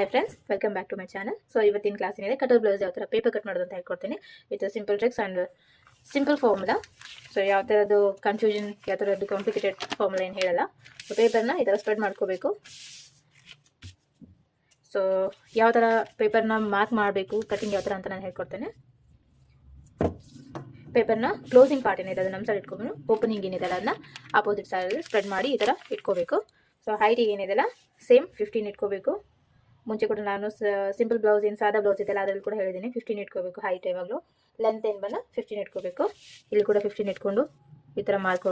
Hi friends, welcome back to my channel. So ಇವತ್ತಿನ class ಏನಿದೆ, cutter blouse ಯಾವ ಥರ ಪೇಪರ್ ಕಟ್ ಮಾಡೋದು ಅಂತ ಹೇಳ್ಕೊಡ್ತೀನಿ with simple tricks and simple formula. So ಯಾವ ಥರದ್ದು ಕನ್ಫ್ಯೂಷನ್, ಯಾವ ಥರದ್ದು ಕಾಂಪ್ಲಿಕೇಟೆಡ್ ಫಾರ್ಮುಲಾ ಏನು ಹೇಳಲ್ಲ. ಸೊ ಪೇಪರ್ನ ಈ ಥರ ಸ್ಪ್ರೆಡ್ ಮಾಡ್ಕೋಬೇಕು. ಸೊ ಯಾವ ಥರ ಪೇಪರ್ನ ಮಾರ್ಕ್ ಮಾಡಬೇಕು, ಕಟಿಂಗ್ ಯಾವ ಥರ ಅಂತ ನಾನು ಹೇಳ್ಕೊಡ್ತೇನೆ. ಪೇಪರ್ನ ಕ್ಲೋಸಿಂಗ್ ಪಾರ್ಟ್ ಏನಿದೆ ಅದು ನಮ್ಮ ಸೈಡ್ ಇಟ್ಕೊಂಡು, ಓಪನಿಂಗ್ ಏನಿದೆ ಅದನ್ನು ಆಪೋಸಿಟ್ ಸೈಡಲ್ಲಿ ಸ್ಪ್ರೆಡ್ ಮಾಡಿ ಈ ಥರ ಇಟ್ಕೋಬೇಕು. ಸೊ ಹೈಟಿಗೆ ಏನಿದೆಲ್ಲ ಸೇಮ್ 15 ಇಟ್ಕೋಬೇಕು. ಮುಂಚೆ ಕೂಡ ನಾನು ಸಿಂಪಲ್ ಬ್ಲೌಸ್ ಏನು ಸಾದಾ ಬ್ಲೌಸ್ ಇದೆಲ್ಲ ಅದರಲ್ಲಿ ಕೂಡ ಹೇಳಿದ್ದೀನಿ 15 ಇಟ್ಕೋಬೇಕು. ಹೈಟ್ ಯಾವಾಗಲೂ ಲೆಂತ್ ಏನು ಬಂದು 15 ಇಟ್ಕೋಬೇಕು. ಇಲ್ಲಿ ಕೂಡ 15 ಇಟ್ಕೊಂಡು ಈ ಥರ ಮಾರ್ಕ್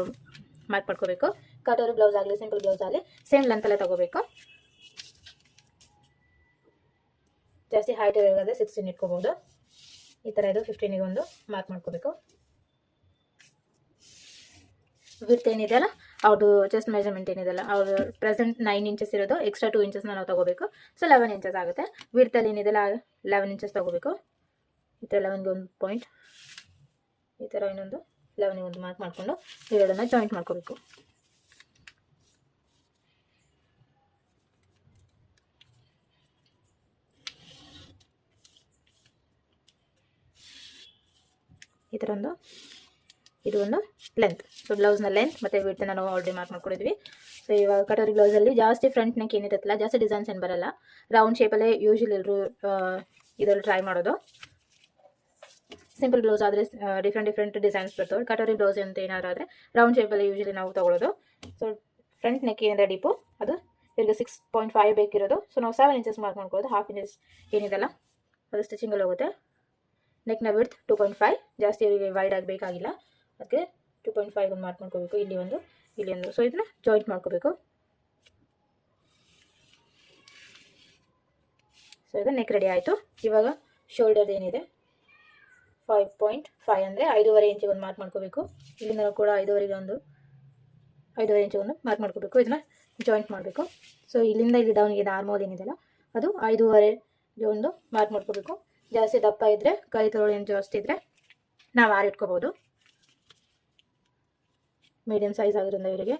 ಮಾಡ್ಕೋಬೇಕು. ಕಟೋರಿ ಬ್ಲೌಸ್ ಆಗಲಿ ಸಿಂಪಲ್ ಬ್ಲೌಸ್ ಆಗಲಿ ಸೇಮ್ ಲೆಂತಲ್ಲೇ ತಗೋಬೇಕು. ಜಾಸ್ತಿ ಹೈಟ್ ಇರೋದಾದರೆ 16 ಇಟ್ಕೋಬೋದು. ಈ ಥರ ಇದು 15ಗೆ ಒಂದು ಮಾರ್ಕ್ ಮಾಡ್ಕೋಬೇಕು. ವಿಡ್ತ್ ಏನಿದೆಯಲ್ಲ ಅವ್ರದ್ದು ಚೆಸ್ಟ್ ಮೆಜರ್ಮೆಂಟ್ ಏನಿದೆಯಲ್ಲ ಅವ್ರು ಪ್ರೆಸೆಂಟ್ 9 ಇಂಚಸ್ ಇರೋದು, ಎಕ್ಸ್ಟ್ರಾ 2 ಇಂಚಸ್ನ ನಾವು ತಗೋಬೇಕು. ಸೊ 11 ಇಂಚಸ್ ಆಗುತ್ತೆ. ವಿಡ್ತಲ್ಲಿ ಏನಿದೆಯಲ್ಲ 11 ಇಂಚಸ್ ತಗೋಬೇಕು. ಈ ಥರ 11ಗೆ ಒಂದು ಪಾಯಿಂಟ್, ಈ ಥರ ಇನ್ನೊಂದು 11ಗೆ ಒಂದು ಮಾರ್ಕ್ ಮಾಡಿಕೊಂಡು ಇವೆರಡನ್ನ ಜಾಯಿಂಟ್ ಮಾಡ್ಕೋಬೇಕು. ಈ ಥರ ಒಂದು ಇದು ಒಂದು ಲೆಂತ್. ಸೊ ಬ್ಲೌಸ್ನ ಲೆಂತ್ ಮತ್ತು ವಿಡ್ತನ್ನ ನಾವು ಆಲ್ರೆಡಿ ಮಾರ್ಕ್ ಮಾಡ್ಕೊಂಡಿದ್ವಿ. ಸೊ ಇವಾಗ ಕಟೋರಿ ಬ್ಲೌಸಲ್ಲಿ ಜಾಸ್ತಿ ಫ್ರಂಟ್ ನೆಕ್ ಏನಿರುತ್ತಲ್ಲ, ಜಾಸ್ತಿ ಡಿಸೈನ್ಸ್ ಏನು ಬರಲ್ಲ. ರೌಂಡ್ ಶೇಪಲ್ಲೇ ಯೂಶಲಿ ಎಲ್ಲರೂ ಇದರಲ್ಲಿ ಟ್ರೈ ಮಾಡೋದು. ಸಿಂಪಲ್ ಬ್ಲೌಸ್ ಆದರೆ ಡಿಫ್ರೆಂಟ್ ಡಿಸೈನ್ಸ್ ಬರ್ತವೆ. ಕಟೋರಿ ಬ್ಲೌಸ್ ಅಂತ ಏನಾದರೂ ಆದರೆ ರೌಂಡ್ ಶೇಪಲ್ಲೇ ಯೂಶಲಿ ನಾವು ತೊಗೊಳ್ಳೋದು. ಸೊ ಫ್ರಂಟ್ ನೆಕ್ ಏನಿದೆ ಡೀಪು ಅದು ಇವ್ರಿಗೆ 6.5 ಬೇಕಿರೋದು. ಸೊ ನಾವು 7 ಇಂಚಸ್ ಮಾರ್ಕ್ ಮಾಡ್ಕೊಳ್ಳೋದು. ಹಾಫ್ ಇಂಚಸ್ ಏನಿದೆಲ್ಲ ಅದು ಸ್ಟಿಚಿಂಗಲ್ಲಿ ಹೋಗುತ್ತೆ. ನೆಕ್ನ ವಿಡ್ತ್ 2.5, ಜಾಸ್ತಿ ಅವರಿಗೆ ವೈಡ್ ಆಗಬೇಕಾಗಿಲ್ಲ, ಅದಕ್ಕೆ 2.5 ಒಂದು ಮಾರ್ಕ್ ಮಾಡ್ಕೋಬೇಕು. ಇಲ್ಲಿ ಒಂದು ಇಲ್ಲಿ ಒಂದು. ಸೊ ಇದನ್ನ ಜಾಯಿಂಟ್ ಮಾಡ್ಕೋಬೇಕು. ಸೊ ಇದು ನೆಕ್ ರೆಡಿ ಆಯಿತು. ಇವಾಗ ಶೋಲ್ಡರ್ ಏನಿದೆ 5.5 ಅಂದರೆ 5.5 ಇಂಚಿಗೆ ಒಂದು ಮಾರ್ಕ್ ಮಾಡ್ಕೋಬೇಕು. ಇಲ್ಲಿಂದ ಕೂಡ 5.5 ಇಂಚಿಗೆ ಒಂದು ಮಾರ್ಕ್ ಮಾಡ್ಕೋಬೇಕು. ಇದನ್ನ ಜಾಯಿಂಟ್ ಮಾಡಬೇಕು. ಸೊ ಇಲ್ಲಿಂದ ಇಲ್ಲಿ ಡೌನ್ಗೆ ಆರ್ಮೋಲ್ ಏನಿದೆಯಲ್ಲ ಅದು 5.5 ಒಂದು ಮಾರ್ಕ್ ಮಾಡ್ಕೋಬೇಕು. ಜಾಸ್ತಿ ದಪ್ಪ ಇದ್ದರೆ, ಕೈ ತೊಗೊಳ್ಳಿ ಏನು ಜಾಸ್ತಿ ಇದ್ದರೆ ನಾವು 6 ಇಟ್ಕೋಬೋದು. ಮೀಡಿಯಮ್ ಸೈಜ್ ಆಗಿರೋದ್ರಿಂದ ಇವರಿಗೆ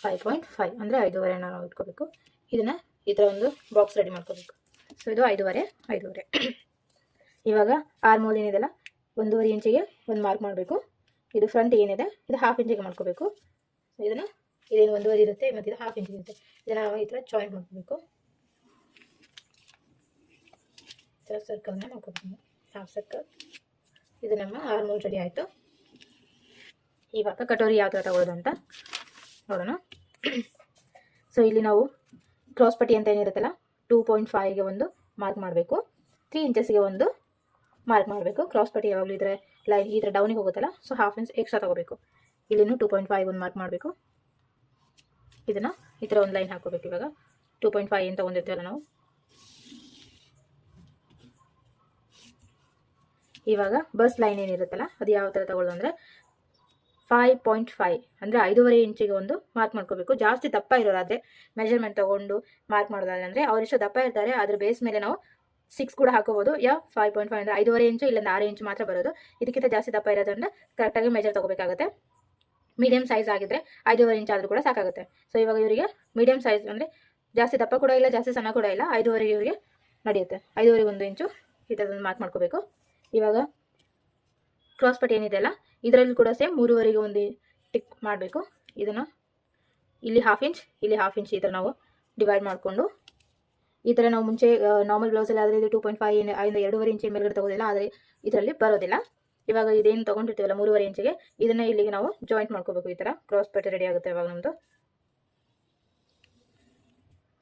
5.5 ಅಂದರೆ 5.5 ನಾವು ಇಟ್ಕೋಬೇಕು. ಇದನ್ನು ಈ ಥರ ಒಂದು ಬಾಕ್ಸ್ ರೆಡಿ ಮಾಡ್ಕೋಬೇಕು. ಸೊ ಇದು 5.5. ಇವಾಗ ಆರ್ಮೋಲ್ ಏನಿದೆಲ್ಲ 1.5 ಇಂಚಿಗೆ ಒಂದು ಮಾರ್ಕ್ ಮಾಡಬೇಕು. ಇದು ಫ್ರಂಟ್ ಏನಿದೆ ಇದು ಹಾಫ್ ಇಂಚಿಗೆ ಮಾಡ್ಕೋಬೇಕು. ಇದನ್ನು ಇದೇನು 1.5 ಇರುತ್ತೆ ಮತ್ತು ಇದು ಹಾಫ್ ಇಂಚಿಗೆ ಇರುತ್ತೆ. ಇದನ್ನು ನಾವು ಈ ಥರ ಜಾಯಿಂಟ್ ಮಾಡ್ಕೋಬೇಕು. ಈ ಥರ ಸರ್ಕಲ್ನ ಮಾಡ್ಕೋಬೇಕು, ಹಾಫ್ ಸರ್ಕಲ್. ಇದು ನಮ್ಮ ಆರ್ಮೋಲ್ ರೆಡಿ ಆಯಿತು. ಇವಾಗ ಕಟೋರಿ ಯಾವ ಥರ ತಗೊಳ್ಳೋದು ಅಂತ ನೋಡೋಣ. ಸೊ ಇಲ್ಲಿ ನಾವು ಕ್ರಾಸ್ ಪಟ್ಟಿ ಅಂತ ಏನಿರುತ್ತಲ್ಲ 2.5ಗೆ ಒಂದು ಮಾರ್ಕ್ ಮಾಡಬೇಕು. 3 ಇಂಚಸ್ಗೆ ಒಂದು ಮಾರ್ಕ್ ಮಾಡಬೇಕು. ಕ್ರಾಸ್ ಪಟ್ಟಿ ಯಾವಾಗಲೂ ಇದ್ರೆ ಲೈನ್ ಈ ಥರ ಡೌನಿಗೆ ಹೋಗುತ್ತಲ್ಲ, ಸೊ ಹಾಫ್ ಇಂಚ್ ಎಕ್ಸ್ಟ್ರಾ ತಗೋಬೇಕು. ಇಲ್ಲಿನೂ 2.5 ಒಂದು ಮಾರ್ಕ್ ಮಾಡಬೇಕು. ಇದನ್ನು ಈ ಥರ ಒಂದು ಲೈನ್ ಹಾಕೋಬೇಕು. ಇವಾಗ 2.5 ಏನು ತೊಗೊಂಡಿರ್ತೀವಲ್ಲ ನಾವು. ಇವಾಗ ಬಸ್ ಲೈನ್ ಏನಿರುತ್ತಲ್ಲ ಅದು ಯಾವ ಥರ ತಗೊಳ್ಳೋದು ಅಂದರೆ 5.5 ಅಂದರೆ 5.5 ಇಂಚಿಗೆ ಒಂದು ಮಾರ್ಕ್ ಮಾಡ್ಕೋಬೇಕು. ಜಾಸ್ತಿ ದಪ್ಪ ಇರೋರಾದರೆ ಮೆಜರ್ಮೆಂಟ್ ತೊಗೊಂಡು ಮಾರ್ಕ್ ಮಾಡೋದಾದ್ರೆ ಅಂದರೆ ಅವರಿಷ್ಟು ದಪ್ಪ ಇರ್ತಾರೆ, ಅದ್ರ ಬೇಸ್ ಮೇಲೆ ನಾವು 6 ಕೂಡ ಹಾಕೋಬೋದು. 5.5 ಅಂದರೆ 5.5 ಇಂಚು ಇಲ್ಲಿಂದ 6 ಇಂಚು ಮಾತ್ರ ಬರೋದು. ಇದಕ್ಕಿಂತ ಜಾಸ್ತಿ ದಪ್ಪ ಇರೋದ್ರಿಂದ ಕರೆಕ್ಟಾಗಿ ಮೆಜರ್ ತೊಗೋಬೇಕಾಗುತ್ತೆ. ಮೀಡಿಯಮ್ ಸೈಜ್ ಆಗಿದ್ದರೆ 5.5 ಇಂಚ್ ಆದರೂ ಕೂಡ ಸಾಕಾಗುತ್ತೆ. ಸೊ ಇವಾಗ ಇವರಿಗೆ ಮೀಡಿಯಮ್ ಸೈಜ್ ಅಂದರೆ ಜಾಸ್ತಿ ದಪ್ಪ ಕೂಡ ಇಲ್ಲ, ಜಾಸ್ತಿ ಸಣ್ಣ ಕೂಡ ಇಲ್ಲ, 5.5 ಇವರಿಗೆ ನಡೆಯುತ್ತೆ. 5.5 1 ಇಂಚು ಈ ಥರದೊಂದು ಮಾರ್ಕ್ ಮಾಡ್ಕೋಬೇಕು. ಇವಾಗ ಕ್ರಾಸ್ ಪಟ್ಟಿ ಏನಿದೆಯಲ್ಲ ಇದರಲ್ಲಿ ಕೂಡ ಸೇಮ್ 3.5ಗೆ ಒಂದು ಟಿಕ್ ಮಾಡಬೇಕು. ಇದನ್ನು ಇಲ್ಲಿ ಹಾಫ್ ಇಂಚ್ ಇಲ್ಲಿ ಹಾಫ್ ಇಂಚ್ ಈ ಥರ ನಾವು ಡಿವೈಡ್ ಮಾಡಿಕೊಂಡು ಈ ಥರ ನಾವು ಮುಂಚೆ ನಾರ್ಮಲ್ ಬ್ಲೌಸಲ್ಲಿ ಆದರೆ ಇದು 2.5 ಇಂದ 2.5 ಇಂಚಿನ ಮೇಲ್ಗಡೆ ತಗೋದಿಲ್ಲ, ಆದರೆ ಇದರಲ್ಲಿ ಬರೋದಿಲ್ಲ. ಇವಾಗ ಇದೇನು ತೊಗೊಂಡಿರ್ತೀವಲ್ಲ 3.5 ಇಂಚಿಗೆ ಇದನ್ನು ಇಲ್ಲಿಗೆ ನಾವು ಜಾಯಿಂಟ್ ಮಾಡ್ಕೋಬೇಕು. ಈ ಥರ ಕ್ರಾಸ್ ಪಟ್ಟಿ ರೆಡಿ ಆಗುತ್ತೆ ಇವಾಗ ನಮ್ಮದು.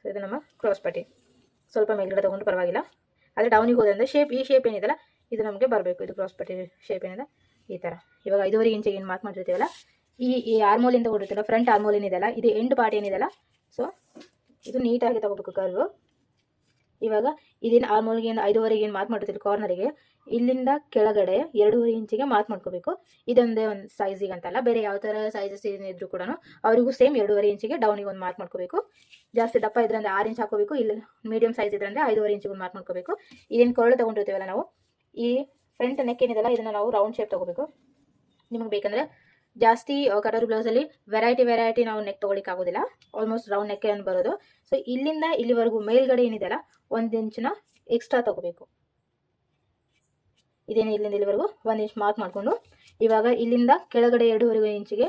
ಸೊ ಇದು ನಮ್ಮ ಕ್ರಾಸ್ ಪಟ್ಟಿ. ಸ್ವಲ್ಪ ಮೇಲ್ಗಡೆ ತೊಗೊಂಡು ಪರವಾಗಿಲ್ಲ, ಆದರೆ ಡೌನಿಗೆ ಹೋದ್ರಿಂದ ಈ ಶೇಪ್ ಏನಿದೆಯಲ್ಲ ಇದು ನಮಗೆ ಬರಬೇಕು. ಇದು ಕ್ರಾಸ್ ಪಟ್ಟಿ ಶೇಪ್ ಏನಿದೆ ಈ ಥರ. ಇವಾಗ 5.5 ಇಂಚಿಗೆ ಏನು ಮಾರ್ಕ್ ಮಾಡಿರ್ತೀವಲ್ಲ ಈ ಆರ್ಮೋಲ್ ಏನು ತಗೊಂಡಿರ್ತೀವಲ್ಲ ಫ್ರಂಟ್ ಆರ್ಮೋಲ್ ಏನಿದೆಯಲ್ಲ ಇದು ಎಂಡ್ ಪಾರ್ಟ್ ಏನಿದೆಯಲ್ಲ, ಸೊ ಇದು ನೀಟಾಗಿ ತಗೋಬೇಕು ಕರ್ವು. ಇವಾಗ ಇದೇನು ಆರ್ಮೋಲ್ಗೆ ಏನು 5.5ಗೆ ಏನು ಮಾರ್ಕ್ ಮಾಡಿರ್ತೀವಿ ಕಾರ್ನರಿಗೆ, ಇಲ್ಲಿಂದ ಕೆಳಗಡೆ 2.5 ಇಂಚಿಗೆ ಮಾರ್ಕ್ ಮಾಡ್ಕೋಬೇಕು. ಇದೊಂದೇ ಒಂದು ಸೈಜಿಗೆ ಅಂತಲ್ಲ, ಬೇರೆ ಯಾವ ಥರ ಸೈಜಸ್ ಏನಿದ್ರು ಕೂಡ ಅವರಿಗೂ ಸೇಮ್ 2.5 ಇಂಚಿಗೆ ಡೌನಿಗೆ ಒಂದು ಮಾರ್ಕ್ ಮಾಡ್ಕೋಬೇಕು. ಜಾಸ್ತಿ ದಪ್ಪ ಇದ್ರಂದ್ರೆ 6 ಇಂಚ್ ಹಾಕೋಬೇಕು. ಇಲ್ಲಿ ಮೀಡಿಯಮ್ ಸೈಜ್ ಇದ್ರಂದ್ರೆ 5.5 ಇಂಚಿಗೆ ಒಂದು ಮಾರ್ಕ್ ಮಾಡ್ಕೋಬೇಕು. ಇದೇನು ಕೊರಳು ತೊಗೊಂಡಿರ್ತೀವಲ್ಲ ನಾವು, ಈ ಫ್ರಂಟ್ ನೆಕ್ ಏನಿದೆಲ್ಲ ಇದನ್ನು ನಾವು ರೌಂಡ್ ಶೇಪ್ ತೊಗೋಬೇಕು. ನಿಮಗೆ ಬೇಕಂದರೆ ಜಾಸ್ತಿ ಕಟೋರಿ ಬ್ಲೌಸಲ್ಲಿ ವೆರೈಟಿ ನಾವು ನೆಕ್ ತೊಗೊಳಿಕ್ಕೆ ಆಗೋದಿಲ್ಲ, ಆಲ್ಮೋಸ್ಟ್ ರೌಂಡ್ ನೆಕ್ ಏನು ಬರೋದು. ಸೊ ಇಲ್ಲಿಂದ ಇಲ್ಲಿವರೆಗೂ ಮೇಲ್ಗಡೆ ಏನಿದೆಯಲ್ಲ 1 ಇಂಚನ್ನ ಎಕ್ಸ್ಟ್ರಾ ತಗೋಬೇಕು. ಇದೇನು ಇಲ್ಲಿಂದ ಇಲ್ಲಿವರೆಗೂ 1 ಇಂಚ್ ಮಾರ್ಕ್ ಮಾಡಿಕೊಂಡು ಇವಾಗ ಇಲ್ಲಿಂದ ಕೆಳಗಡೆ 2.5 ಇಂಚಿಗೆ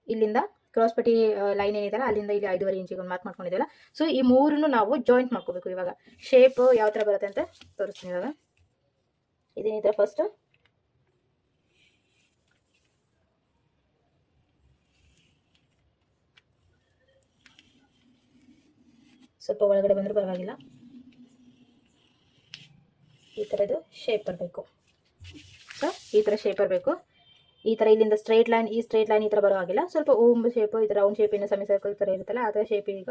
ಇಲ್ಲಿಂದ ಕ್ರಾಸ್ ಪಟ್ಟಿ ಲೈನ್ ಏನಿದೆಯಲ್ಲ ಅಲ್ಲಿಂದ ಇಲ್ಲಿ 5.5 ಇಂಚಿಗೆ ಒಂದು ಮಾರ್ಕ್ ಮಾಡ್ಕೊಂಡಿದ್ದೆಲ್ಲ. ಸೊ ಈ ಮೂರನ್ನು ನಾವು ಜಾಯಿಂಟ್ ಮಾಡ್ಕೋಬೇಕು. ಇವಾಗ ಶೇಪ್ ಯಾವ ಥರ ಬರುತ್ತೆ ಅಂತ ತೋರಿಸ್ತೀನಿ. ಇವಾಗ ಇದೇನಿದೆ ಫಸ್ಟ್ ಸ್ವಲ್ಪ ಒಳಗಡೆ ಬಂದರೂ ಪರವಾಗಿಲ್ಲ, ಈ ಥರದ್ದು ಶೇಪ್ ಬರಬೇಕು. ಸೊ ಈ ಥರ ಶೇಪ್ ಬರಬೇಕು. ಈ ಥರ ಇಲ್ಲಿಂದ ಸ್ಟ್ರೈಟ್ ಲೈನ್, ಈ ಸ್ಟ್ರೈಟ್ ಲೈನ್ ಈ ಥರ ಬರೋ ಹಾಗಿಲ್ಲ, ಸ್ವಲ್ಪ ಓಮ್ ಶೇಪು ಈ ಥರ ರೌಂಡ್ ಶೇಪಿನ ಸೆಮಿ ಸರ್ಕಲ್ ಥರ ಇರುತ್ತಲ್ಲ ಆ ಥರ ಶೇಪ್ ಈಗ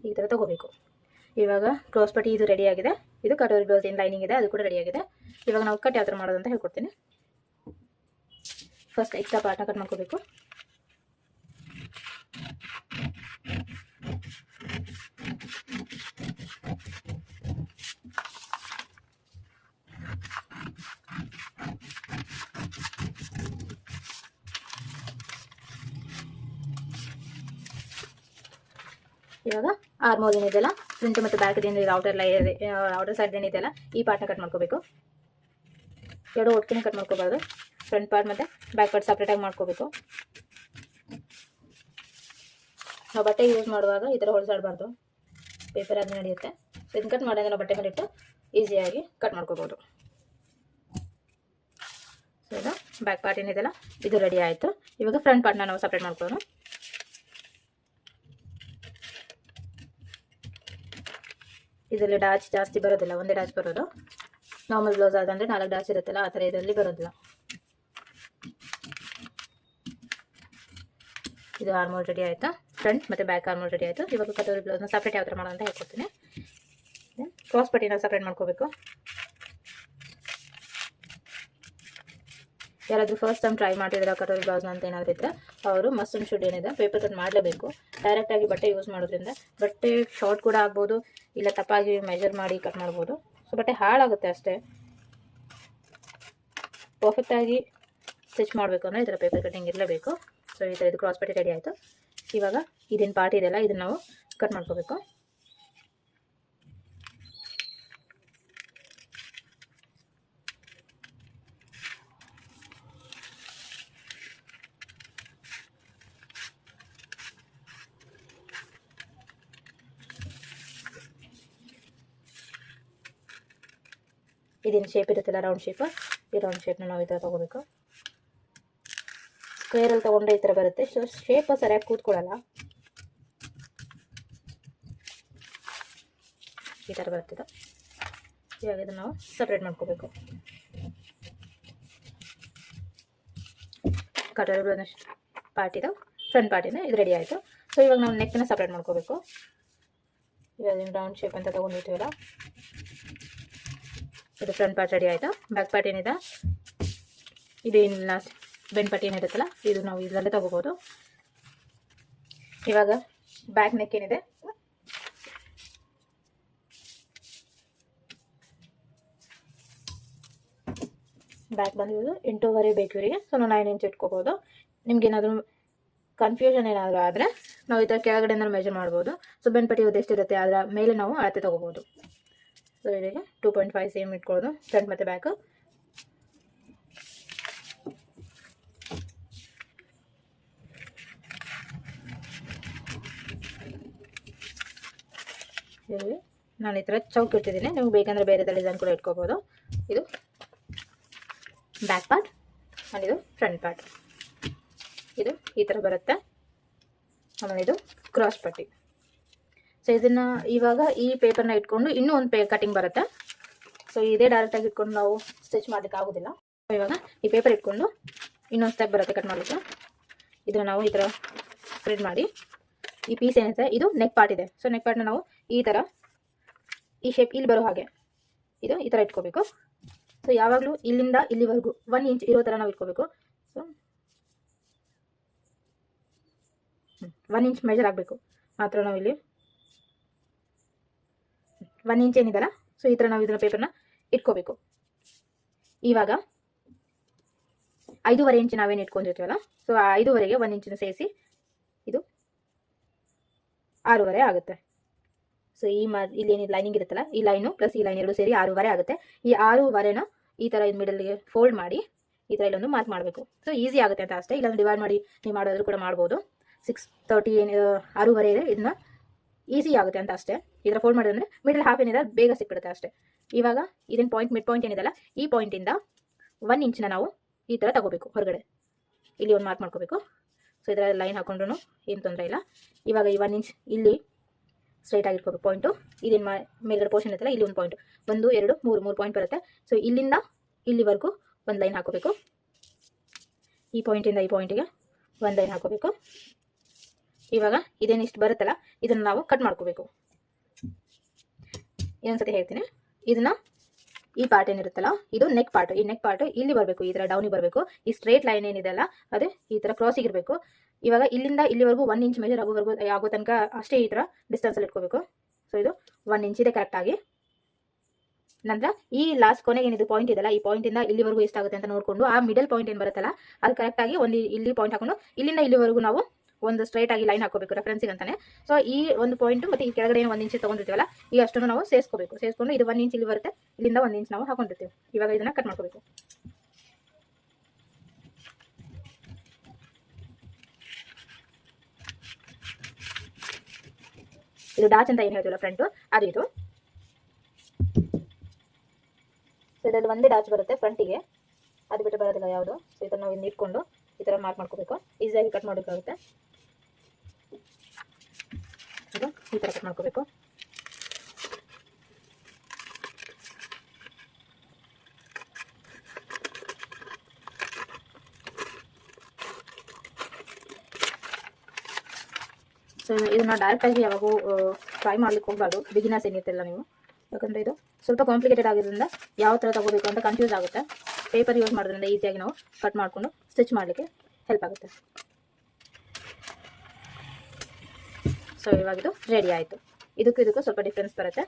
ಈ ಥರ ತೊಗೋಬೇಕು. ಇವಾಗ ಕ್ರಾಸ್ ಪಟ್ಟಿ ಇದು ರೆಡಿ ಆಗಿದೆ. ಇದು ಕಟೋರಿ ಬ್ಲೌಸ್ ಏನು ಲೈನಿಂಗ್ ಇದೆ ಅದು ಕೂಡ ರೆಡಿ ಆಗಿದೆ. ಇವಾಗ ನಾವು ಕಟ್ ಯಾವ ಥರ ಮಾಡೋದು ಅಂತ ಹೇಳ್ಕೊಡ್ತೀನಿ. ಫಸ್ಟ್ ಎಕ್ಸ್ಟ್ರಾ ಪಾರ್ಟ್ನ ಕಟ್ ಮಾಡ್ಕೋಬೇಕು. ಇವಾಗ ಆರ್ಮೋಲ್ ಏನಿದೆಯಲ್ಲ ಫ್ರಂಟ್ ಮತ್ತು ಬ್ಯಾಕ್ ಏನಿದೆ ಔಟರ್ ಸೈಡ್ ಏನಿದೆಯಲ್ಲ ಈ ಪಾರ್ಟ್ನ ಕಟ್ ಮಾಡ್ಕೋಬೇಕು. ಎರಡು ಒಟ್ಟಿಗೆ ಕಟ್ ಮಾಡ್ಕೋಬಾರ್ದು. ಫ್ರಂಟ್ ಪಾರ್ಟ್ ಮತ್ತು ಬ್ಯಾಕ್ ಪಾರ್ಟ್ ಸಪ್ರೇಟಾಗಿ ಮಾಡ್ಕೋಬೇಕು. ನಾವು ಬಟ್ಟೆ ಯೂಸ್ ಮಾಡುವಾಗ ಈ ಥರ ಹೊಳ್ಸಾಡಬಾರ್ದು, ಪೇಪರ್ ಅದು ನಡೆಯುತ್ತೆ. ಸೊ ಇದನ್ನು ಕಟ್ ಮಾಡಿದ್ರೆ ನಾವು ಬಟ್ಟೆ ಮೇಲೆ ಇಟ್ಟು ಈಸಿಯಾಗಿ ಕಟ್ ಮಾಡ್ಕೋಬೋದು. ಸೊ ಈಗ ಬ್ಯಾಕ್ ಪಾರ್ಟ್ ಏನಿದೆಯಲ್ಲ ಇದು ರೆಡಿ ಆಯಿತು. ಇವಾಗ ಫ್ರಂಟ್ ಪಾರ್ಟ್ನ ನಾವು ಸಪ್ರೇಟ್ ಮಾಡ್ಕೊಳ್ಳೋಣ. ಇದರಲ್ಲಿ ಡಾಚ್ ಜಾಸ್ತಿ ಬರೋದಿಲ್ಲ, ಒಂದೇ ಡಾಚ್ ಬರೋದು. ನಾರ್ಮಲ್ ಬ್ಲೌಸ್ ಆದಂದರೆ 4 ಡಾಚ್ ಇರುತ್ತಲ್ಲ ಆ ಥರ ಇದರಲ್ಲಿ ಬರೋದಿಲ್ಲ. ಇದು ಆರ್ಮೋಲ್ ರೆಡಿ ಆಯಿತಾ, ಫ್ರಂಟ್ ಮತ್ತು ಬ್ಯಾಕ್ ಆರ್ಮೋಲ್ ರೆಡಿ ಆಯಿತು. ಇವಾಗ ಕಟೋರಿ ಬ್ಲೌಸ್ನ ಸಪ್ರೇಟ್ ಯಾವ ಥರ ಮಾಡೋದು ಅಂತ ಹೇಳ್ಕೊಡ್ತೀನಿ. ಕ್ರಾಸ್ ಪಟ್ಟಿನ ಸಪ್ರೇಟ್ ಮಾಡ್ಕೋಬೇಕು. ಯಾರಾದರೂ ಫಸ್ಟ್ ಟೈಮ್ ಟ್ರೈ ಮಾಡ್ತಿದ್ರೆ ಕಟೋರಿ ಬ್ಲೌಸ್ನ ಅಂತ ಏನಾದರೂ ಇದ್ದರೆ ಅವರು ಮಸ್ಟ್ ಆ್ಯಂಡ್ ಶುಡ್ ಏನಿದೆ ಪೇಪರ್ ಕಟ್ ಮಾಡಲೇಬೇಕು. ಡೈರೆಕ್ಟಾಗಿ ಬಟ್ಟೆ ಯೂಸ್ ಮಾಡೋದ್ರಿಂದ ಬಟ್ಟೆ ಶಾರ್ಟ್ ಕೂಡ ಆಗ್ಬೋದು, ಇಲ್ಲ ತಪ್ಪಾಗಿ ಮೆಜರ್ ಮಾಡಿ ಕಟ್ ಮಾಡ್ಬೋದು. ಸೊ ಬಟ್ಟೆ ಹಾಳಾಗುತ್ತೆ ಅಷ್ಟೇ. ಪರ್ಫೆಕ್ಟಾಗಿ ಸ್ಟಿಚ್ ಮಾಡಬೇಕು ಅಂದರೆ ಈ ಥರ ಪೇಪರ್ ಕಟ್ಟಿಂಗ್ ಇರಲೇಬೇಕು. ಸೊ ಈ ಥರ ಇದು ಕ್ರಾಸ್ ಪಟ್ಟಿ ರೆಡಿ ಆಯಿತು. ಇವಾಗ ಇದೇನು ಪಾರ್ಟ್ ಇದೆಯಲ್ಲ ಇದನ್ನು ನಾವು ಕಟ್ ಮಾಡ್ಕೋಬೇಕು. ಇದೇನು ಶೇಪ್ ಇರುತ್ತಲ್ಲ ರೌಂಡ್ ಶೇಪ್, ಈ ರೌಂಡ್ ಶೇಪ್ನ ನಾವು ಈ ಥರ ತೊಗೋಬೇಕು. ಸ್ಕ್ವೇರಲ್ಲಿ ತೊಗೊಂಡ್ರೆ ಈ ಥರ ಬರುತ್ತೆ. ಸೊ ಶೇಪ್ ಸರಿಯಾಗಿ ಕೂತ್ಕೊಳ್ಳಲ್ಲ, ಈ ಥರ ಬರ್ತದೆ. ಇವಾಗ ಇದನ್ನು ನಾವು ಸಪ್ರೇಟ್ ಮಾಡ್ಕೋಬೇಕು. ಕಟೋರಿ ಬ್ಲೌಸ್ ಪಾರ್ಟ್ ಇದು, ಫ್ರಂಟ್ ಪಾರ್ಟಿಂದ ಇದು ರೆಡಿ ಆಯಿತು. ಸೊ ಇವಾಗ ನಾವು ನೆಕ್ನ ಸಪ್ರೇಟ್ ಮಾಡ್ಕೋಬೇಕು. ಇವಾಗ ರೌಂಡ್ ಶೇಪ್ ಅಂತ ತೊಗೊಂಡಿರ್ತೀವಲ್ಲ ಇದು ಫ್ರಂಟ್ ಪಾರ್ಟ್ ರೆಡಿ ಆಯಿತು. ಬ್ಯಾಕ್ ಪಾರ್ಟ್ ಏನಿದೆ ಇದು ಏನಿಲ್ಲ ಬೆನ್ ಪಟ್ಟಿ ಏನಿರುತ್ತಲ್ಲ ಇದು ನಾವು ಇದರಲ್ಲೇ ತೊಗೋಬೋದು. ಇವಾಗ ಬ್ಯಾಕ್ ನೆಕ್ ಏನಿದೆ ಬ್ಯಾಕ್ ಬಂದಿರೋದು 8.5 ಬೇಕು ಇವರಿಗೆ. ಸೊ ನಾವು 9 ಇಂಚ್ ಇಟ್ಕೋಬೋದು. ನಿಮ್ಗೇನಾದರೂ ಕನ್ಫ್ಯೂಷನ್ ಏನಾದರೂ ಆದರೆ ನಾವು ಈ ಥರ ಕೆಳಗಡೆಯಿಂದ ಮೆಜರ್ ಮಾಡ್ಬೋದು. ಸೊ ಬೆನ್ ಪಟ್ಟಿ ಎಷ್ಟಿರುತ್ತೆ ಅದರ ಮೇಲೆ ನಾವು ಅಳತೆ ತೊಗೋಬೋದು. ಸೊ ಇದಕ್ಕೆ 2.5 cm ಇಟ್ಕೊಳ್ಳೋದು ಫ್ರಂಟ್ ಮತ್ತು ಬ್ಯಾಕು. ಇಲ್ಲಿ ನಾನು ಈ ಥರ ಚೌಕ್ ಇಟ್ಟಿದ್ದೀನಿ, ನೀವು ಬೇಕಂದರೆ ಬೇರೆ ಡಿಸೈನ್ ಕೂಡ ಇಟ್ಕೋಬೋದು. ಇದು ಬ್ಯಾಕ್ ಪಾರ್ಟ್ ಆ್ಯಂಡ್ ಇದು ಫ್ರಂಟ್ ಪಾರ್ಟ್, ಇದು ಈ ಥರ ಬರುತ್ತೆ. ಆಮೇಲೆ ಇದು ಕ್ರಾಸ್ ಪಟ್ಟಿ. ಸೊ ಇದನ್ನು ಇವಾಗ ಈ ಪೇಪರ್ನ ಇಟ್ಕೊಂಡು ಇನ್ನೂ ಒಂದು ಕಟಿಂಗ್ ಬರುತ್ತೆ. ಸೊ ಇದೇ ಡೈರೆಕ್ಟಾಗಿ ಇಟ್ಕೊಂಡು ನಾವು ಸ್ಟಿಚ್ ಮಾಡಲಿಕ್ಕೆ ಆಗೋದಿಲ್ಲ. ಇವಾಗ ಈ ಪೇಪರ್ ಇಟ್ಕೊಂಡು ಇನ್ನೊಂದು ಸ್ಟೆಪ್ ಬರುತ್ತೆ ಕಟ್ ಮಾಡಲಿಕ್ಕೆ. ಇದನ್ನು ನಾವು ಈ ಥರ ಸ್ಪ್ರೆಡ್ ಮಾಡಿ ಈ ಪೀಸ್ ಏನಿದೆ ಇದು ನೆಕ್ ಪಾರ್ಟ್ ಇದೆ. ಸೊ ನೆಕ್ ಪಾರ್ಟ್ನ ನಾವು ಈ ಥರ ಈ ಶೇಪ್ ಇಲ್ಲಿ ಬರೋ ಹಾಗೆ ಇದು ಈ ಥರ ಇಟ್ಕೋಬೇಕು. ಸೊ ಯಾವಾಗಲೂ ಇಲ್ಲಿಂದ ಇಲ್ಲಿವರೆಗೂ 1 ಇಂಚ್ ಇರೋ ಥರ ನಾವು ಇಟ್ಕೋಬೇಕು. ಸೊ 1 ಇಂಚ್ ಮೆಜರ್ ಆಗಬೇಕು ಮಾತ್ರ ನಾವು ಇಲ್ಲಿ 1 ಇಂಚ್ ಏನಿದೆಲ್ಲ ಸೊ ಈ ಥರ ನಾವು ಇದರ ಪೇಪರ್ನ ಇಟ್ಕೋಬೇಕು. ಇವಾಗ 5.5 ಇಂಚ್ ನಾವೇನು ಇಟ್ಕೊಂಡಿರ್ತೀವಲ್ಲ, ಸೊ ಆ 5.5ಗೆ 1 ಇಂಚಿನ ಸೇರಿಸಿ ಇದು 6.5 ಆಗುತ್ತೆ. ಸೊ ಇಲ್ಲಿ ಏನಿದೆ ಲೈನಿಂಗ್ ಇರುತ್ತಲ್ಲ, ಈ ಲೈನು ಪ್ಲಸ್ ಈ ಲೈನ್ ಎರಡು ಸೇರಿ 6.5 ಆಗುತ್ತೆ. ಈ 6.5ನ ಈ ಥರ ಮಿಡಲ್ಗೆ ಫೋಲ್ಡ್ ಮಾಡಿ ಈ ಥರ ಇಲ್ಲೊಂದು ಮಾರ್ಕ್ ಮಾಡಬೇಕು. ಸೊ ಈಸಿ ಆಗುತ್ತೆ ಅಂತ ಅಷ್ಟೇ. ಇಲ್ಲಾಂದ್ರೆ ಡಿವೈಡ್ ಮಾಡಿ ನೀವು ಮಾಡೋದ್ರೂ ಕೂಡ ಮಾಡ್ಬೋದು. 6.30 6.5 ಇದೆ, ಇದನ್ನ ಈಸಿ ಆಗುತ್ತೆ ಅಂತ ಅಷ್ಟೇ. ಈ ಥರ ಫೋಲ್ಡ್ ಮಾಡಿದ್ರೆ ಮಿಡಲ್ ಹಾಫ್ ಏನಿದೆ ಬೇಗ ಸಿಕ್ಬಿಡುತ್ತೆ ಅಷ್ಟೇ. ಇವಾಗ ಇದನ್ನ ಪಾಯಿಂಟ್ ಮಿಡ್ ಪಾಯಿಂಟ್ ಏನಿದೆಲ್ಲ, ಈ ಪಾಯಿಂಟಿಂದ 1 ಇಂಚನ್ನ ನಾವು ಈ ಥರ ತಗೋಬೇಕು ಹೊರಗಡೆ. ಇಲ್ಲಿ ಒಂದು ಮಾರ್ಕ್ ಮಾಡ್ಕೋಬೇಕು. ಸೊ ಇದರ ಲೈನ್ ಹಾಕೊಂಡ್ರು ಏನು ತೊಂದರೆ ಇಲ್ಲ. ಇವಾಗ ಈ 1 ಇಂಚ್ ಇಲ್ಲಿ ಸ್ಟ್ರೈಟ್ ಆಗಿಟ್ಕೋಬೇಕು ಪಾಯಿಂಟು. ಇದೇನು ಮೇಲ್ಗಡೆ ಪೋರ್ಷನ್ ಇರುತ್ತಲ್ಲ, ಇಲ್ಲಿ ಒಂದು ಪಾಯಿಂಟ್ 1 2 3 ಪಾಯಿಂಟ್ ಬರುತ್ತೆ. ಸೊ ಇಲ್ಲಿಂದ ಇಲ್ಲಿವರೆಗೂ ಒಂದು ಲೈನ್ ಹಾಕೋಬೇಕು. ಈ ಪಾಯಿಂಟಿಂದ ಈ ಪಾಯಿಂಟಿಗೆ ಒಂದು ಲೈನ್ ಹಾಕೋಬೇಕು. ಇವಾಗ ಇದೇನಿಷ್ಟು ಬರುತ್ತಲ್ಲ, ಇದನ್ನು ನಾವು ಕಟ್ ಮಾಡ್ಕೋಬೇಕು. ಇನ್ನೊಂದ್ಸತಿ ಹೇಳ್ತೀನಿ, ಇದನ್ನ ಈ ಪಾರ್ಟ್ ಏನಿರುತ್ತಲ್ಲ, ಇದು ನೆಕ್ ಪಾರ್ಟ್. ಈ ನೆಕ್ ಪಾರ್ಟ್ ಇಲ್ಲಿ ಬರಬೇಕು, ಈ ಥರ ಡೌನಿಗೆ ಬರಬೇಕು. ಈ ಸ್ಟ್ರೇಟ್ ಲೈನ್ ಏನಿದೆಲ್ಲ ಅದೇ ಈ ಥರ ಕ್ರಾಸಿಗೆ ಇರಬೇಕು. ಇವಾಗ ಇಲ್ಲಿಂದ ಇಲ್ಲಿವರೆಗೂ 1 ಇಂಚ್ ಮೆಜರ್ ಆಗೋ ತನಕ ಅಷ್ಟೇ ಈ ಥರ ಡಿಸ್ಟೆನ್ಸಲ್ಲಿ ಇಟ್ಕೋಬೇಕು. ಸೊ ಇದು 1 ಇಂಚ್ ಇದೆ ಕರೆಕ್ಟಾಗಿ. ನಂತರ ಈ ಲಾಸ್ಟ್ ಕೊನೆಗೆ ಏನಿದೆ ಪಾಯಿಂಟ್ ಇದೆಲ್ಲ, ಈ ಪಾಯಿಂಟಿಂದ ಇಲ್ಲಿವರೆಗೂ ಎಷ್ಟಾಗುತ್ತೆ ಅಂತ ನೋಡಿಕೊಂಡು ಆ ಮಿಡಲ್ ಪಾಯಿಂಟ್ ಏನು ಬರುತ್ತಲ್ಲ ಅದು ಕರೆಕ್ಟಾಗಿ ಒಂದು ಇಲ್ಲಿ ಪಾಯಿಂಟ್ ಹಾಕೊಂಡು ಇಲ್ಲಿಂದ ಇಲ್ಲಿವರೆಗೂ ನಾವು ಒಂದು ಸ್ಟ್ರೈಟ್ ಆಗಿ ಲೈನ್ ಹಾಕೋಬೇಕು ರೆಫರೆನ್ಸಿಗೆ ಅಂತಾನೆ. ಸೊ ಈ ಒಂದು ಪಾಯಿಂಟ್ ಮತ್ತು ಈ ಕೆಳಗಡೆ 1 ಇಂಚ್ ತೊಗೊಂಡಿರ್ತೀವಲ್ಲ, ಈ ಅಷ್ಟನ್ನು ನಾವು ಸೇರಿಸ್ಕೊಂಡು ಇದು 1 ಇಂಚ್ ಇಲ್ಲಿ ಬರುತ್ತೆ, ಇಲ್ಲಿಂದ 1 ಇಂಚ್ ನಾವು ಹಾಕೊಂಡಿರ್ತೀವಿ. ಇವಾಗ ಇದನ್ನ ಕಟ್ ಮಾಡ್ಕೋಬೇಕು. ಇದು ಡಾಚ್ ಅಂತ ಏನು ಹೇಳ್ತೀವಲ್ಲ ಫ್ರಂಟು, ಅದು ಇದು. ಸೊ ಇದರಲ್ಲಿ ಒಂದೇ ಡಾಚ್ ಬರುತ್ತೆ ಫ್ರಂಟಿಗೆ, ಅದು ಬಿಟ್ಟು ಬರೋದಿಲ್ಲ ಯಾವುದು. ಸೊ ಇದನ್ನು ನಾವು ಇಲ್ಲಿ ಇಟ್ಕೊಂಡು ಈ ಥರ ಮಾರ್ಕ್ ಮಾಡ್ಕೋಬೇಕು. ಈಸಿಯಾಗಿ ಕಟ್ ಮಾಡೋಕ್ಕಾಗುತ್ತೆ. ಇದು ಈ ಥರ ಕಟ್ ಮಾಡ್ಕೋಬೇಕು. ಸೊ ಇದನ್ನು ಡೈರೆಕ್ಟಾಗಿ ಯಾವಾಗೂ ಟ್ರೈ ಮಾಡ್ಲಿಕ್ಕೆ ಹೋಗಬಾರ್ದು, ಬಿಗಿನರ್ಸ್ ಏನಿರ್ತಿಲ್ಲ ನೀವು. ಯಾಕಂದರೆ ಇದು ಸ್ವಲ್ಪ ಕಾಂಪ್ಲಿಕೇಟೆಡ್ ಆಗಿರೋದ್ರಿಂದ ಯಾವ ಥರ ತಗೋಬೇಕು ಅಂತ ಕನ್ಫ್ಯೂಸ್ ಆಗುತ್ತೆ. ಪೇಪರ್ ಯೂಸ್ ಮಾಡೋದ್ರಿಂದ ಈಸಿಯಾಗಿ ನಾವು ಕಟ್ ಮಾಡಿಕೊಂಡು ಸ್ಟಿಚ್ ಮಾಡಲಿಕ್ಕೆ ಹೆಲ್ಪ್ ಆಗುತ್ತೆ. ಸೊ ಇವಾಗ ಇದು ರೆಡಿ ಆಯಿತು. ಇದಕ್ಕೂ ಸ್ವಲ್ಪ ಡಿಫ್ರೆನ್ಸ್ ಬರುತ್ತೆ.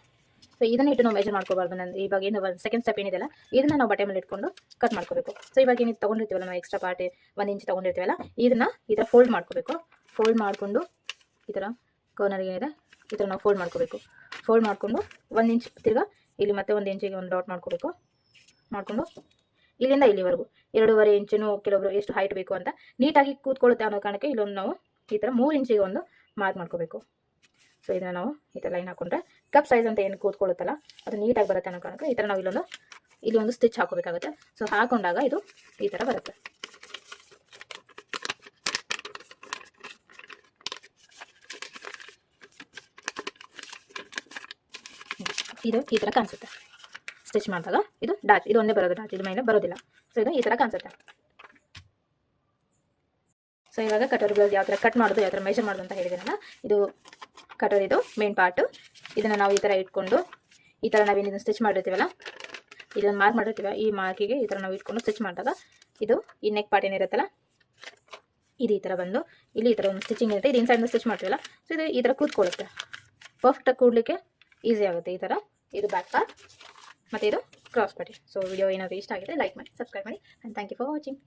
ಸೊ ಇದನ್ನ ಇಟ್ಟು ನಾವು ಮೆಜರ್ ಮಾಡ್ಕೋಬಾರ್ದು. ಇವಾಗ ಏನು ಸೆಕೆಂಡ್ ಸ್ಟೆಪ್ ಏನಿದೆಲ್ಲ ಇದನ್ನ ನಾವು ಬಟ್ಟೆ ಮೇಲೆ ಇಟ್ಕೊಂಡು ಕಟ್ ಮಾಡ್ಕೋಬೇಕು. ಸೊ ಇವಾಗ ಏನು ತೊಗೊಂಡಿರ್ತೀವಲ್ಲ ನಾವು ಎಕ್ಸ್ಟ್ರಾ ಪಾರ್ಟ್ 1 ಇಂಚ್ ತೊಗೊಂಡಿರ್ತೀವಲ್ಲ, ಇದನ್ನ ಈ ಥರ ಫೋಲ್ಡ್ ಮಾಡ್ಕೋಬೇಕು. ಫೋಲ್ಡ್ ಮಾಡಿಕೊಂಡು ಈ ಥರ ಕಾರ್ನರ್ ಏನಿದೆ ಈ ಥರ ನಾವು ಫೋಲ್ಡ್ ಮಾಡ್ಕೋಬೇಕು. ಫೋಲ್ಡ್ ಮಾಡಿಕೊಂಡು 1 ಇಂಚ್ ತಿರ್ಗಾ ಇಲ್ಲಿ ಮತ್ತೆ 1 ಇಂಚಿಗೆ ಒಂದು ಡಾಟ್ ಮಾಡ್ಕೋಬೇಕು. ಮಾಡಿಕೊಂಡು ಇಲ್ಲಿಂದ ಇಲ್ಲಿವರೆಗೂ 2.5 ಇಂಚು ಕೆಲವೊಬ್ರು ಎಷ್ಟು ಹೈಟ್ ಬೇಕು ಅಂತ ನೀಟಾಗಿ ಕೂತ್ಕೊಳ್ಳುತ್ತೆ ಅನ್ನೋ ಕಾರಣಕ್ಕೆ ಇಲ್ಲೊಂದು ನಾವು ಈ ಥರ 3 ಇಂಚಿಗೆ ಒಂದು ಮಾರ್ಕ್ ಮಾಡ್ಕೋಬೇಕು. ಸೊ ಇದನ್ನು ನಾವು ಈ ಥರ ಲೈನ್ ಹಾಕೊಂಡ್ರೆ ಕಪ್ ಸೈಜ್ ಅಂತ ಏನು ಕೂತ್ಕೊಳ್ಳುತ್ತಲ್ಲ ಅದು ನೀಟಾಗಿ ಬರುತ್ತೆ ಅನ್ನೋ ಕಾರಣಕ್ಕೆ ಈ ಥರ ನಾವು ಇಲ್ಲಿ ಒಂದು ಸ್ಟಿಚ್ ಹಾಕೋಬೇಕಾಗುತ್ತೆ. ಸೊ ಹಾಕೊಂಡಾಗ ಇದು ಈ ಥರ ಬರುತ್ತೆ. ಇದು ಈ ಥರ ಕಾಣಿಸುತ್ತೆ ಸ್ಟಿಚ್ ಮಾಡಿದಾಗ. ಇದು ಡಾಚ್, ಇದು ಒಂದೇ ಬರೋದು, ಡಾಚ್ ಇದು ಮೇಲೆ ಬರೋದಿಲ್ಲ. ಸೊ ಇದು ಈ ಥರ ಕಾಣಿಸುತ್ತೆ. ಸೊ ಇವಾಗ ಕಟೋರಿ ಬ್ಲೌಸ್ ಯಾವ ಥರ ಕಟ್ ಮಾಡೋದು, ಯಾವ ಥರ ಮೆಜರ್ ಮಾಡೋದು ಅಂತ ಹೇಳಿದ್ದೀನಲ್ಲ, ಇದು ಕಟೋರಿದು ಮೇನ್ ಪಾರ್ಟು. ಇದನ್ನು ನಾವು ಈ ಥರ ಇಟ್ಕೊಂಡು ಈ ಥರ ನಾವೇನಿದನ್ನು ಸ್ಟಿಚ್ ಮಾಡಿರ್ತೀವಲ್ಲ, ಇದನ್ನು ಮಾರ್ಕ್ ಮಾಡಿರ್ತೀವ, ಈ ಮಾರ್ಕಿಗೆ ಈ ಥರ ನಾವು ಇಟ್ಕೊಂಡು ಸ್ಟಿಚ್ ಮಾಡಿದಾಗ ಇದು ಈ ನೆಕ್ ಪಾರ್ಟ್ ಏನಿರುತ್ತಲ್ಲ ಇದು ಈ ಥರ ಬಂದು ಇಲ್ಲಿ ಈ ಥರ ಒಂದು ಸ್ಟಿಚಿಂಗ್ ಇರುತ್ತೆ. ಇದು ಇನ್ಸೈಡ್ನ ಸ್ಟಿಚ್ ಮಾಡ್ತೀವಲ್ಲ, ಸೊ ಇದು ಈ ಥರ ಕೂತ್ಕೊಳ್ಳುತ್ತೆ. ಪರ್ಫೆಕ್ಟಾಗಿ ಕೂಡಲಿಕ್ಕೆ ಈಸಿ ಆಗುತ್ತೆ ಈ ಥರ. ಇದು ಬ್ಯಾಕ್ ಪಾರ್ಟ್ ಮತ್ತು ಇದು ಕ್ರಾಸ್ ಪಟ್ಟಿ. ಸೊ ವಿಡಿಯೋ ಏನಾದರೂ ಇಷ್ಟ ಆಗಿದೆ ಲೈಕ್ ಮಾಡಿ, ಸಬ್ಸ್ಕ್ರೈಬ್ ಮಾಡಿ, and thank you for watching.